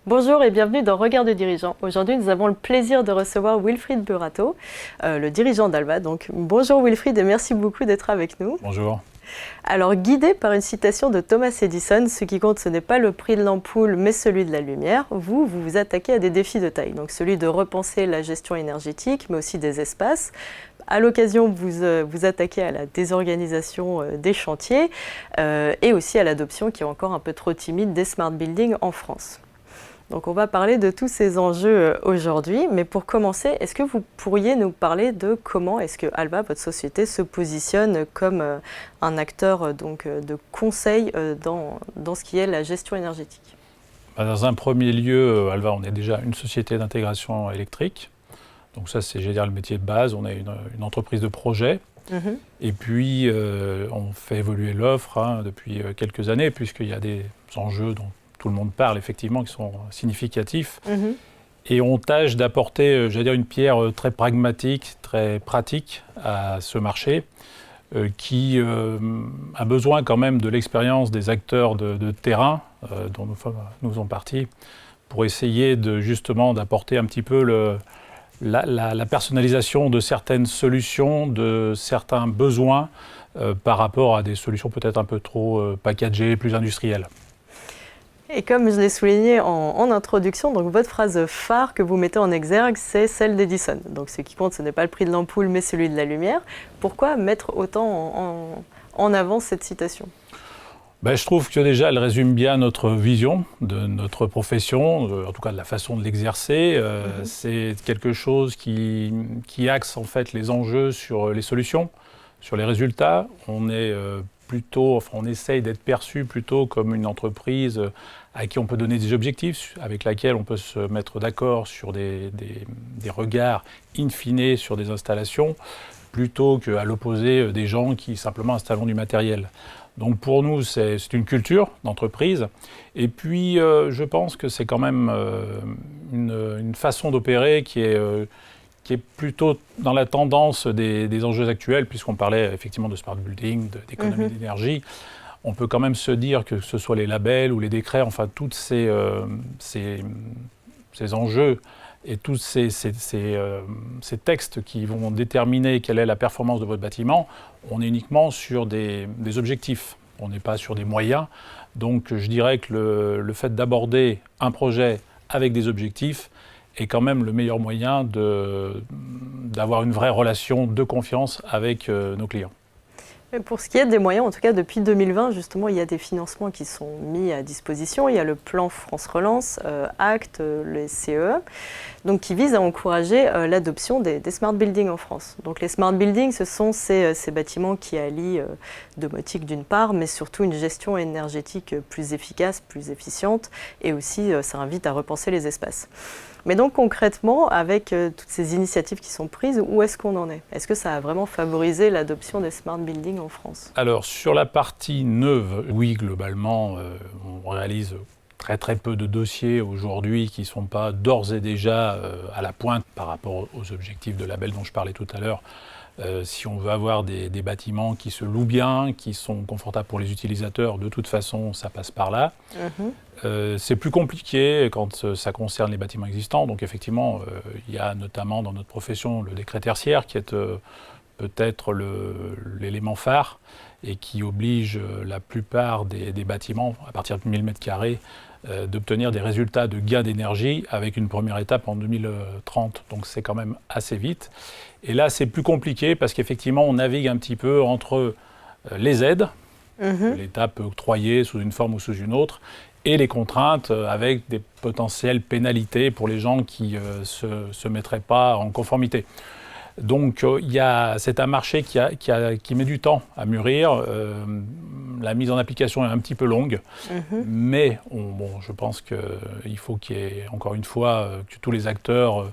Bonjour et bienvenue dans Regard de dirigeant. Aujourd'hui, nous avons le plaisir de recevoir Wilfried Burato, le dirigeant d'Alba. Donc, bonjour Wilfried et merci beaucoup d'être avec nous. Bonjour. Alors, guidé par une citation de Thomas Edison, ce qui compte, ce n'est pas le prix de l'ampoule, mais celui de la lumière. Vous vous attaquez à des défis de taille. Donc, celui de repenser la gestion énergétique, mais aussi des espaces. À l'occasion, vous attaquez à la désorganisation des chantiers et aussi à l'adoption qui est encore un peu trop timide des smart buildings en France. Donc on va parler de tous ces enjeux aujourd'hui, mais pour commencer, est-ce que vous pourriez nous parler de comment est-ce que Alba, votre société, se positionne comme un acteur de conseil dans ce qui est la gestion énergétique? Dans un premier lieu, Alba, on est déjà une société d'intégration électrique. Donc ça, c'est, le métier de base. On est une entreprise de projet. Et puis, on fait évoluer l'offre depuis quelques années, puisqu'il y a des enjeux dont tout le monde parle, effectivement, qui sont significatifs. Et on tâche d'apporter, une pierre très pragmatique, très pratique à ce marché, qui a besoin quand même de l'expérience des acteurs de terrain, dont nous faisons partie, pour essayer justement d'apporter un petit peu la personnalisation de certaines solutions, de certains besoins, par rapport à des solutions peut-être un peu trop packagées, plus industrielles. Et comme je l'ai souligné en introduction, donc votre phrase phare que vous mettez en exergue, c'est celle d'Edison. Donc ce qui compte, ce n'est pas le prix de l'ampoule, mais celui de la lumière. Pourquoi mettre autant en avant cette citation ? Je trouve que déjà, elle résume bien notre vision de notre profession, en tout cas de la façon de l'exercer. C'est quelque chose qui axe en fait les enjeux sur les solutions, sur les résultats. On essaye d'être perçu plutôt comme une entreprise à qui on peut donner des objectifs, avec laquelle on peut se mettre d'accord sur des regards in fine sur des installations, plutôt qu'à l'opposé des gens qui simplement installent du matériel. Donc pour nous, c'est une culture d'entreprise. Et puis, je pense que c'est quand même une façon d'opérer qui est plutôt dans la tendance des enjeux actuels, puisqu'on parlait effectivement de smart building, d'économie d'énergie. On peut quand même se dire que ce soit les labels ou les décrets, enfin, tous ces enjeux et tous ces textes qui vont déterminer quelle est la performance de votre bâtiment, on est uniquement sur des objectifs. On n'est pas sur des moyens. Donc, je dirais que le fait d'aborder un projet avec des objectifs est quand même le meilleur moyen d'avoir une vraie relation de confiance avec nos clients. Pour ce qui est des moyens, en tout cas depuis 2020, justement, il y a des financements qui sont mis à disposition. Il y a le plan France Relance, ACT, le CE, donc qui vise à encourager l'adoption des smart buildings en France. Donc les smart buildings, ce sont ces bâtiments qui allient domotique d'une part, mais surtout une gestion énergétique plus efficace, plus efficiente, et aussi ça invite à repenser les espaces. Mais donc concrètement, avec toutes ces initiatives qui sont prises, où est-ce qu'on en est ? Est-ce que ça a vraiment favorisé l'adoption des smart buildings en France ? Alors sur la partie neuve, oui, globalement, on réalise très très peu de dossiers aujourd'hui qui ne sont pas d'ores et déjà à la pointe par rapport aux objectifs de label dont je parlais tout à l'heure. Si on veut avoir des bâtiments qui se louent bien, qui sont confortables pour les utilisateurs, de toute façon, ça passe par là. C'est plus compliqué quand ça concerne les bâtiments existants. Donc effectivement, il y a notamment dans notre profession le décret tertiaire qui est peut-être l'élément phare et qui oblige la plupart des bâtiments, à partir de 1000 m², d'obtenir des résultats de gain d'énergie avec une première étape en 2030. Donc c'est quand même assez vite. Et là, c'est plus compliqué parce qu'effectivement, on navigue un petit peu entre les aides, que l'État peut octroyer sous une forme ou sous une autre, et les contraintes avec des potentielles pénalités pour les gens qui ne se mettraient pas en conformité. Donc c'est un marché qui met du temps à mûrir. La mise en application est un petit peu longue, mais je pense qu'il faut qu'il y ait, encore une fois, que tous les acteurs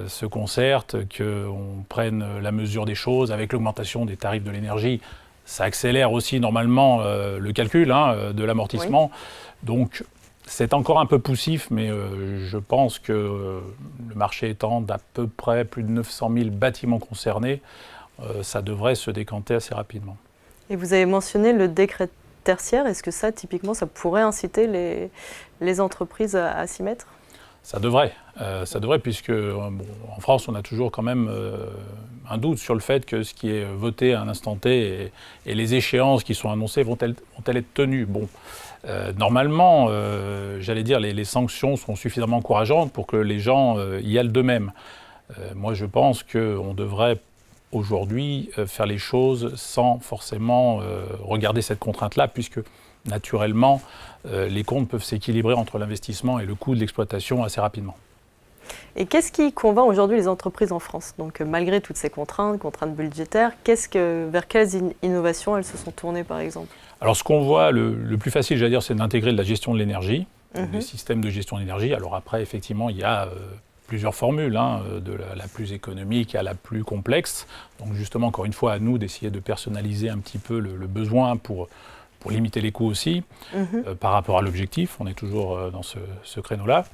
se concertent, qu'on prenne la mesure des choses. Avec l'augmentation des tarifs de l'énergie, ça accélère aussi normalement le calcul de l'amortissement. Oui. Donc c'est encore un peu poussif, mais je pense que le marché étant d'à peu près plus de 900 000 bâtiments concernés, ça devrait se décanter assez rapidement. Et vous avez mentionné le décret tertiaire. Est-ce que ça, typiquement, ça pourrait inciter les entreprises à s'y mettre ? Ça devrait, puisque en France, on a toujours quand même un doute sur le fait que ce qui est voté à un instant T et les échéances qui sont annoncées vont-elles être tenues. Normalement, j'allais dire, les sanctions sont suffisamment encourageantes pour que les gens y aillent d'eux-mêmes. Moi, je pense qu'on devrait aujourd'hui faire les choses sans forcément regarder cette contrainte-là, puisque naturellement, les comptes peuvent s'équilibrer entre l'investissement et le coût de l'exploitation assez rapidement. Et qu'est-ce qui convainc aujourd'hui les entreprises en France ? Donc, malgré toutes ces contraintes budgétaires, vers quelles innovations elles se sont tournées, par exemple ? Alors, ce qu'on voit le plus facile, j'allais dire, c'est d'intégrer de la gestion de l'énergie, des systèmes de gestion d'énergie. Alors après, effectivement, il y a plusieurs formules, de la plus économique à la plus complexe. Donc justement, encore une fois, à nous d'essayer de personnaliser un petit peu le besoin pour limiter les coûts aussi, par rapport à l'objectif. On est toujours dans ce créneau-là.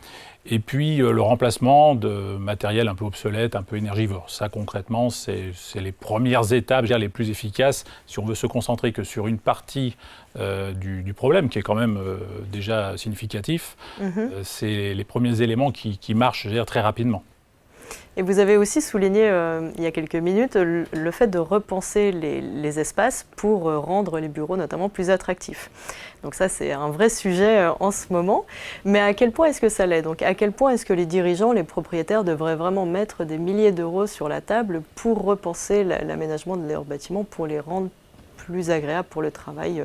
Et puis le remplacement de matériel un peu obsolète, un peu énergivore. Ça, concrètement, c'est les premières étapes, je veux dire, les plus efficaces si on veut se concentrer que sur une partie du problème, qui est quand même déjà significatif. C'est les premiers éléments qui marchent, je veux dire, très rapidement. Et vous avez aussi souligné il y a quelques minutes le fait de repenser les espaces pour rendre les bureaux notamment plus attractifs. Donc ça, c'est un vrai sujet en ce moment. Mais à quel point est-ce que ça l'est ? Donc à quel point est-ce que les dirigeants, les propriétaires devraient vraiment mettre des milliers d'euros sur la table pour repenser l'aménagement de leurs bâtiments, pour les rendre plus agréables pour le travail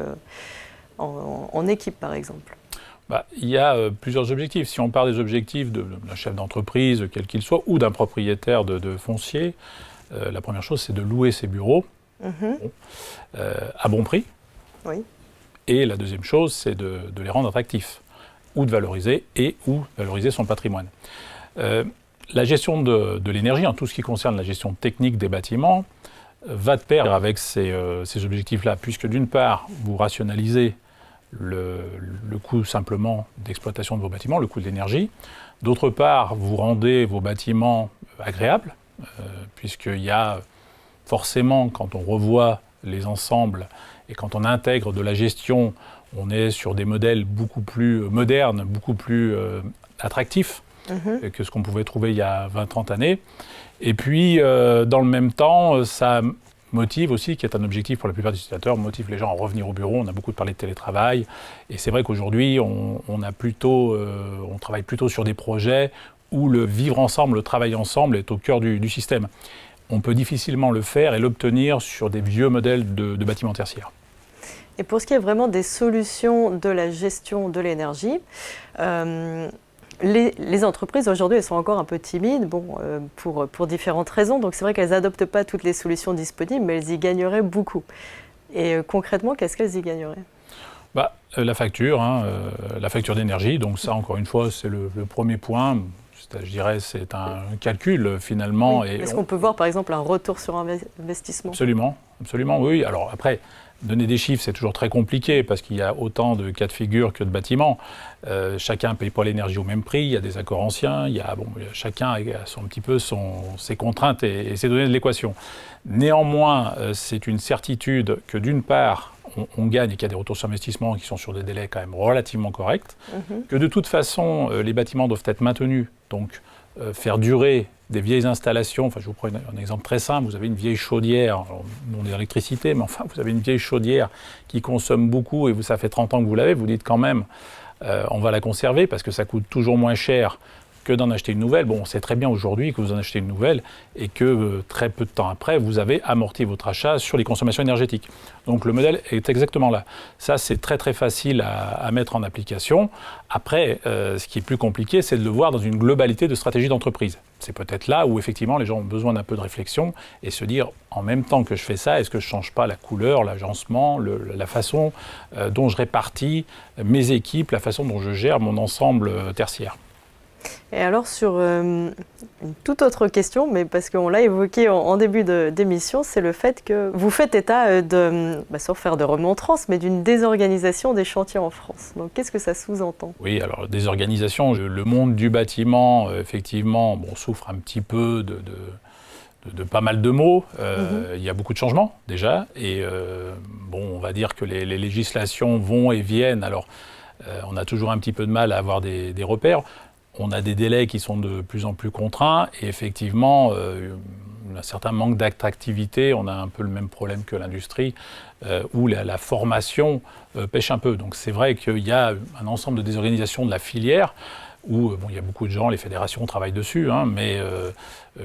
en équipe, par exemple ? Il y a plusieurs objectifs. Si on parle des objectifs d'un chef d'entreprise, quel qu'il soit, ou d'un propriétaire de foncier, la première chose, c'est de louer ses bureaux à bon prix. Oui. Et la deuxième chose, c'est de les rendre attractifs, ou de valoriser, ou valoriser son patrimoine. La gestion de l'énergie, en tout ce qui concerne la gestion technique des bâtiments, va de pair avec ces objectifs-là, puisque d'une part, vous rationalisez le coût simplement d'exploitation de vos bâtiments, le coût de l'énergie. D'autre part, vous rendez vos bâtiments agréables, puisqu'il y a forcément, quand on revoit les ensembles et quand on intègre de la gestion, on est sur des modèles beaucoup plus modernes, beaucoup plus attractifs que ce qu'on pouvait trouver il y a 20-30 années. Et puis, dans le même temps, ça motive aussi, qui est un objectif pour la plupart des utilisateurs, motive les gens à revenir au bureau. On a beaucoup parlé de télétravail. Et c'est vrai qu'aujourd'hui, on travaille plutôt sur des projets où le vivre ensemble, le travail ensemble est au cœur du système. On peut difficilement le faire et l'obtenir sur des vieux modèles de bâtiments tertiaires. Et pour ce qui est vraiment des solutions de la gestion de l'énergie, les entreprises aujourd'hui, elles sont encore un peu timides, pour différentes raisons. Donc c'est vrai qu'elles n'adoptent pas toutes les solutions disponibles, mais elles y gagneraient beaucoup. Et concrètement, qu'est-ce qu'elles y gagneraient ? La facture d'énergie. Donc ça, encore une fois, c'est le premier point. Je dirais c'est un calcul finalement. Oui. Est-ce qu'on peut voir par exemple un retour sur investissement ? Absolument, oui. Alors après, donner des chiffres, c'est toujours très compliqué parce qu'il y a autant de cas de figure que de bâtiments. Chacun ne paye pas l'énergie au même prix, il y a des accords anciens, chacun a un petit peu ses contraintes et ses données de l'équation. Néanmoins, c'est une certitude que d'une part, on gagne et qu'il y a des retours sur investissement qui sont sur des délais quand même relativement corrects, que de toute façon, les bâtiments doivent être maintenus, donc faire durer des vieilles installations. Enfin, je vous prends un exemple très simple. Vous avez une vieille chaudière, non d'électricité, mais enfin, vous avez une vieille chaudière qui consomme beaucoup et ça fait 30 ans que vous l'avez. Vous dites quand même, on va la conserver parce que ça coûte toujours moins cher que d'en acheter une nouvelle. On sait très bien aujourd'hui que vous en achetez une nouvelle et que très peu de temps après, vous avez amorti votre achat sur les consommations énergétiques. Donc le modèle est exactement là. Ça, c'est très très facile à mettre en application. Après, ce qui est plus compliqué, c'est de le voir dans une globalité de stratégie d'entreprise. C'est peut-être là où effectivement les gens ont besoin d'un peu de réflexion et se dire, en même temps que je fais ça, est-ce que je ne change pas la couleur, l'agencement, la façon dont je répartis mes équipes, la façon dont je gère mon ensemble tertiaire. Et alors sur une toute autre question, mais parce qu'on l'a évoqué en début d'émission, c'est le fait que vous faites état sans faire de remontrance, mais d'une désorganisation des chantiers en France. Donc qu'est-ce que ça sous-entend ? Oui, alors désorganisation, le monde du bâtiment, effectivement, souffre un petit peu de de pas mal de mots. Il y a beaucoup de changements déjà, et on va dire que les législations vont et viennent. Alors, on a toujours un petit peu de mal à avoir des repères. On a des délais qui sont de plus en plus contraints, et effectivement, un certain manque d'attractivité. On a un peu le même problème que l'industrie, où la formation pêche un peu. Donc c'est vrai qu'il y a un ensemble de désorganisations de la filière, où il y a beaucoup de gens, les fédérations travaillent dessus, mais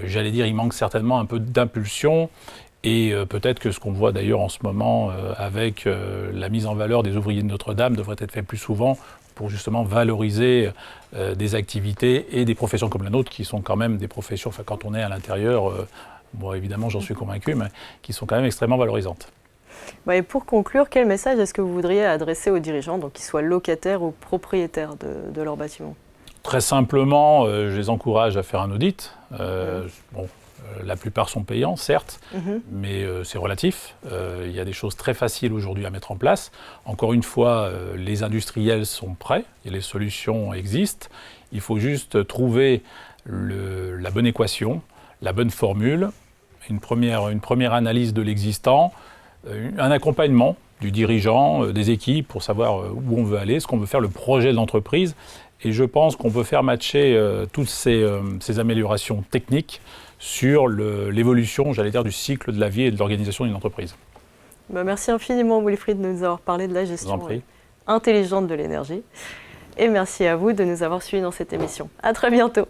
j'allais dire il manque certainement un peu d'impulsion. Et peut-être que ce qu'on voit d'ailleurs en ce moment avec la mise en valeur des ouvriers de Notre-Dame devrait être fait plus souvent pour justement valoriser des activités et des professions comme la nôtre, qui sont quand même des professions, enfin quand on est à l'intérieur, moi évidemment j'en suis convaincu, mais qui sont quand même extrêmement valorisantes. Et pour conclure, quel message est-ce que vous voudriez adresser aux dirigeants, donc qu'ils soient locataires ou propriétaires de leur bâtiment? Très simplement, je les encourage à faire un audit. La plupart sont payants, certes, mais c'est relatif. Il y a des choses très faciles aujourd'hui à mettre en place. Encore une fois, les industriels sont prêts et les solutions existent. Il faut juste trouver la bonne équation, la bonne formule, une première analyse de l'existant, un accompagnement du dirigeant, des équipes pour savoir où on veut aller, ce qu'on veut faire, le projet de l'entreprise. Et je pense qu'on peut faire matcher toutes ces améliorations techniques sur l'évolution, j'allais dire, du cycle de la vie et de l'organisation d'une entreprise. Merci infiniment, Wilfried, de nous avoir parlé de la gestion intelligente de l'énergie. Et merci à vous de nous avoir suivis dans cette émission. À très bientôt.